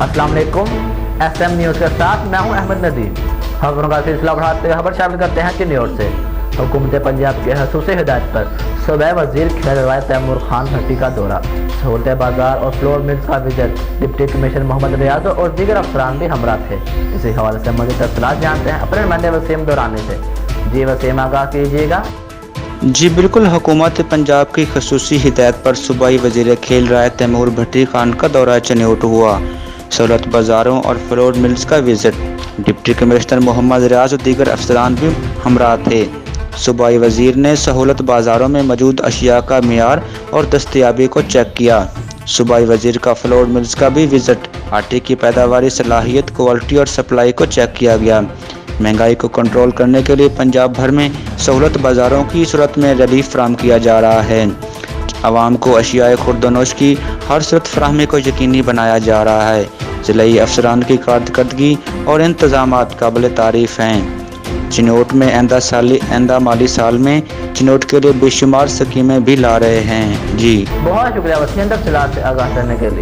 अस्सलाम वालेकुम। SM news के साथ मैं हूं अहमद नदीम। खबरों का सिलसिला बढ़ाते हुए खबर शामिल करते हैं चिन्नी से। हुकूमत पंजाब के खसूसी हिदायत पर सूबाई वजीर खेल रवायत तैमूर खान भट्टी का दौरा, सहूलत बाजार और फ्लोर मिल्स का विजिट, डिप्टी कमिश्नर मोहम्मद रियाज और दीगर अफसरान भी हमरा थे। इसी हवाले से मज़ीद तफसीलात जानते हैं अपने नुमाइंदे वसीम दौरानी से। जी वसीम, आगाह कीजिएगा। जी बिल्कुल, हुकूमत पंजाब की खसूसी हिदायत पर सूबाई वज़ीर खेल रवायत तैमूर भट्टी खान का दौरा चिन्नी हुआ। सहूलत बाज़ारों और फ्लोर मिल्स का विजिट, डिप्टी कमिश्नर मोहम्मद रियाज और दीगर अफसरान भी हमरा थे। सूबाई वज़ीर ने सहूलत बाज़ारों में मौजूद अशिया का मियार और दस्तयाबी को चेक किया। सूबाई वज़ीर का फ्लोर मिल्स का भी विजिट, आटे की पैदावारी सलाहियत, क्वालिटी और सप्लाई को चेक किया गया। महंगाई को कंट्रोल करने के लिए पंजाब भर में सहूलत बाज़ारों की सूरत में रिलीफ फराहम किया जा रहा है। आवाम को अशियाए खुर्दनोश की हर सूरत फराहमी को यकीनी बनाया जा रहा है। ज़िलाई अफसरान की कारकर्दगी और इंतज़ामात काबिल तारीफ़ हैं। चिनोट में आइंदा माली साल में चिनोट के लिए बेशुमार स्कीमें भी ला रहे हैं। जी बहुत शुक्रिया वसीम, तफसीलात से आगाह करने के लिए।